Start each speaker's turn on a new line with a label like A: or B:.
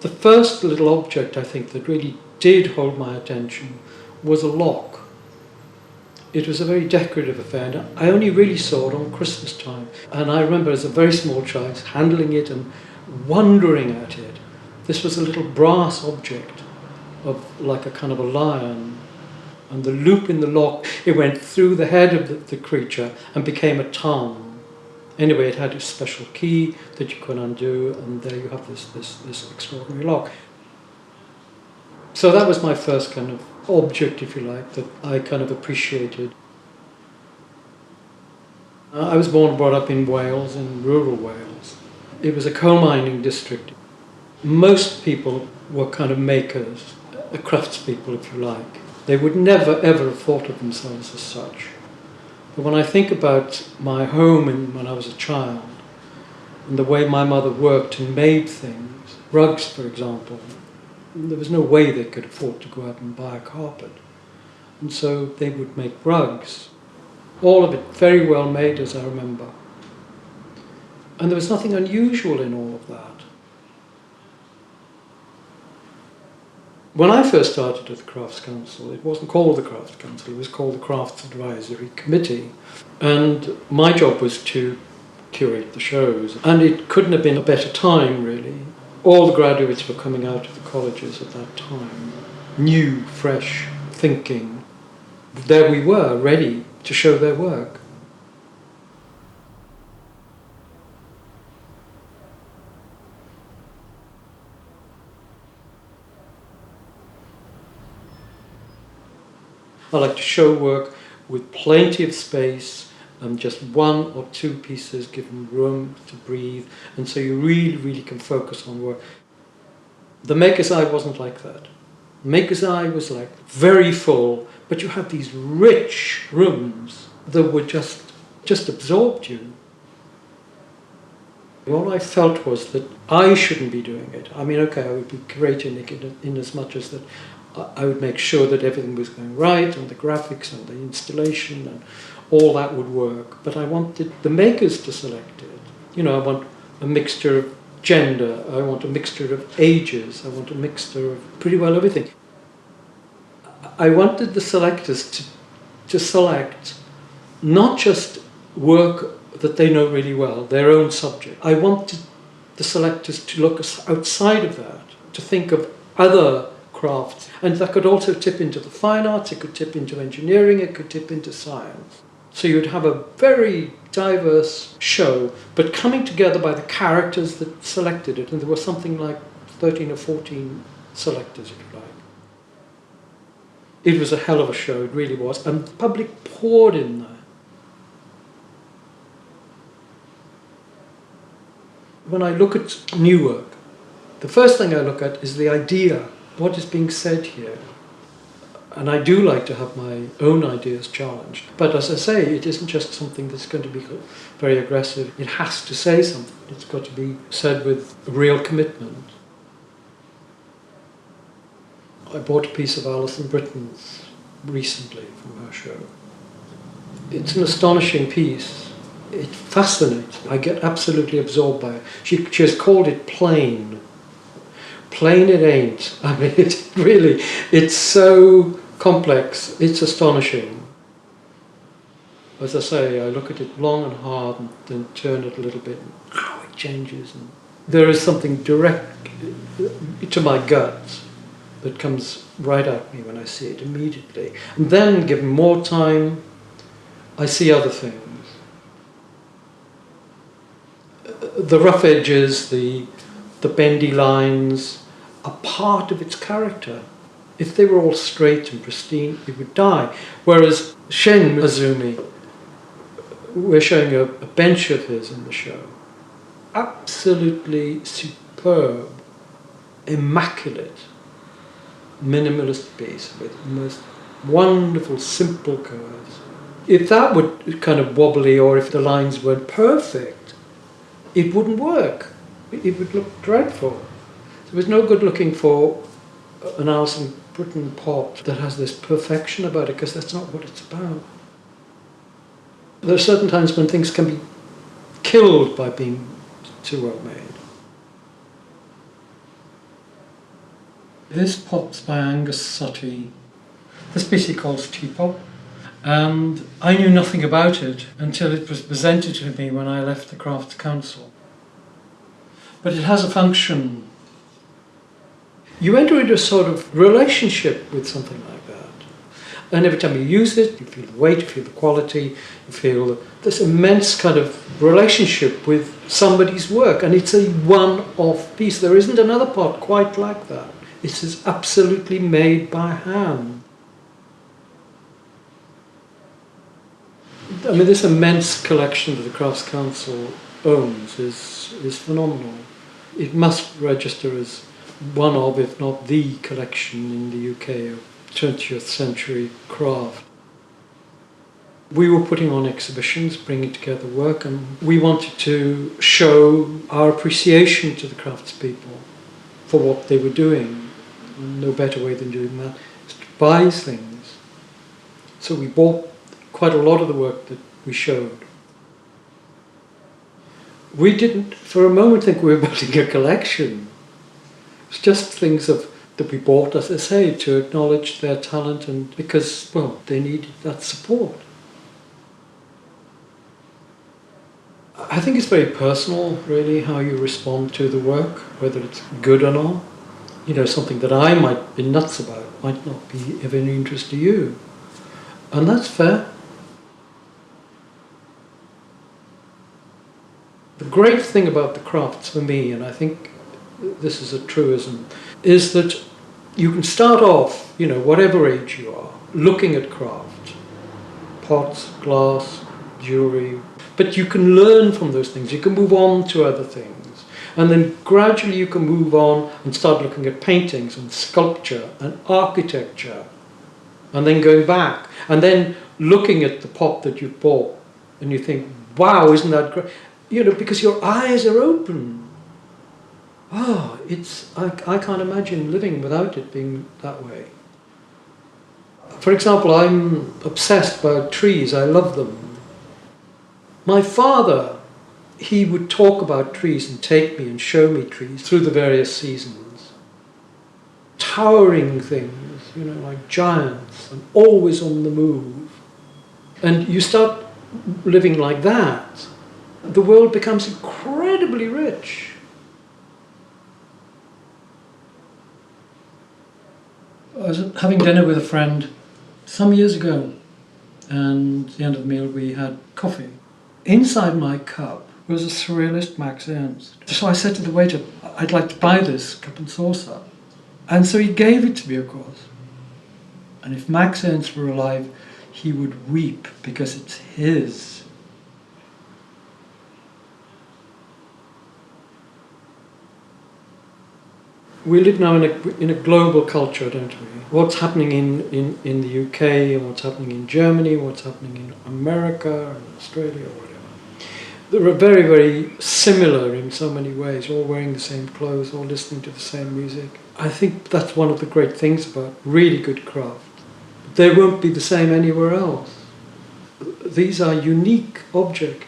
A: The first little object, I think, that really did hold my attention was a lock. It was a very decorative affair, and I only really saw it on Christmas time. And I remember as a very small child handling it and wondering at it. This was a little brass object of like a kind of a lion, and the loop in the lock, it went through the head of the creature and became a tongue. Anyway, it had a special key that you could undo, and there you have this extraordinary lock. So that was my first kind of object, if you like, that I kind of appreciated. I was born and brought up in Wales, in rural Wales. It was a coal mining district. Most people were kind of makers, craftspeople, if you like. They would never ever have thought of themselves as such. But when I think about my home and when I was a child, and the way my mother worked and made things, rugs for example, there was no way they could afford to go out and buy a carpet. And so they would make rugs, all of it very well made, as I remember. And there was nothing unusual in all of that. When I first started at the Crafts Council, it wasn't called the Crafts Council, it was called the Crafts Advisory Committee. And my job was to curate the shows. And it couldn't have been a better time, really. All the graduates were coming out of the colleges at that time. New, fresh thinking. There we were, ready to show their work. I like to show work with plenty of space and just one or two pieces, given room to breathe, and so you really can focus on work. The Maker's Eye wasn't like that. Maker's Eye was like very full, but you had these rich rooms that were just absorbed you. All I felt was that I shouldn't be doing it. I mean, okay, I would be curating it in as much as that I would make sure that everything was going right, and the graphics and the installation and all that would work. But I wanted the makers to select it. You know, I want a mixture of gender, I want a mixture of ages, I want a mixture of pretty well everything. I wanted the selectors to select not just work that they know really well, their own subject. I wanted the selectors to look outside of that, to think of other crafts, and that could also tip into the fine arts, it could tip into engineering, it could tip into science. So you'd have a very diverse show, but coming together by the characters that selected it, and there was something like 13 or 14 selectors, if you like. It was a hell of a show, it really was, and the public poured in there. When I look at new work, the first thing I look at is the idea. What is being said here? And I do like to have my own ideas challenged. But as I say, it isn't just something that's going to be very aggressive. It has to say something. It's got to be said with real commitment. I bought a piece of Alison Britton's recently from her show. It's an astonishing piece. It fascinates me. I get absolutely absorbed by it. She has called it plain. Plain it ain't. I mean, it's so complex, it's astonishing. As I say, I look at it long and hard and then turn it a little bit and it changes. And there is something direct to my gut that comes right at me when I see it immediately. And then, given more time, I see other things. The rough edges, the bendy lines are part of its character. If they were all straight and pristine, it would die. Whereas Shin Azumi, we're showing a bench of his in the show. Absolutely superb, immaculate, minimalist piece with the most wonderful, simple curves. If that were kind of wobbly or if the lines weren't perfect, it wouldn't work. It would look dreadful. There was no good looking for an Alison Britton pot that has this perfection about it, because that's not what it's about. There are certain times when things can be killed by being too well made. This pot's by Angus Sutty. The species calls teapot. And I knew nothing about it until it was presented to me when I left the Crafts Council. But it has a function. You enter into a sort of relationship with something like that. And every time you use it, you feel the weight, you feel the quality, you feel this immense kind of relationship with somebody's work. And it's a one-off piece. There isn't another pot quite like that. It is absolutely made by hand. I mean, this immense collection that the Crafts Council owns is phenomenal. It must register as one of, if not the collection in the UK of 20th century craft. We were putting on exhibitions, bringing together work, and we wanted to show our appreciation to the craftspeople for what they were doing. And no better way than doing that is to buy things. So we bought quite a lot of the work that we showed. We didn't for a moment think we were building a collection. It's just things that we bought, as I say, to acknowledge their talent and because, well, they needed that support. I think it's very personal, really, how you respond to the work, whether it's good or not. You know, something that I might be nuts about might not be of any interest to you. And that's fair. The great thing about the crafts for me, and I think this is a truism, is that you can start off, you know, whatever age you are, looking at craft, pots, glass, jewellery, but you can learn from those things, you can move on to other things, and then gradually you can move on and start looking at paintings and sculpture and architecture, and then going back, and then looking at the pot that you bought, and you think, wow, isn't that great? You know, because your eyes are open. Oh, I can't imagine living without it being that way. For example, I'm obsessed by trees. I love them. My father, he would talk about trees and take me and show me trees through the various seasons. Towering things, you know, like giants and always on the move. And you start living like that, the world becomes incredibly rich. I was having dinner with a friend some years ago, and at the end of the meal we had coffee. Inside my cup was a surrealist Max Ernst. So I said to the waiter, I'd like to buy this cup and saucer. And so he gave it to me, of course. And if Max Ernst were alive, he would weep because it's his. We live now in a global culture, don't we? What's happening in the UK and what's happening in Germany, what's happening in America and Australia or whatever. They're very, very similar in so many ways, all wearing the same clothes, all listening to the same music. I think that's one of the great things about really good craft. They won't be the same anywhere else. These are unique objects.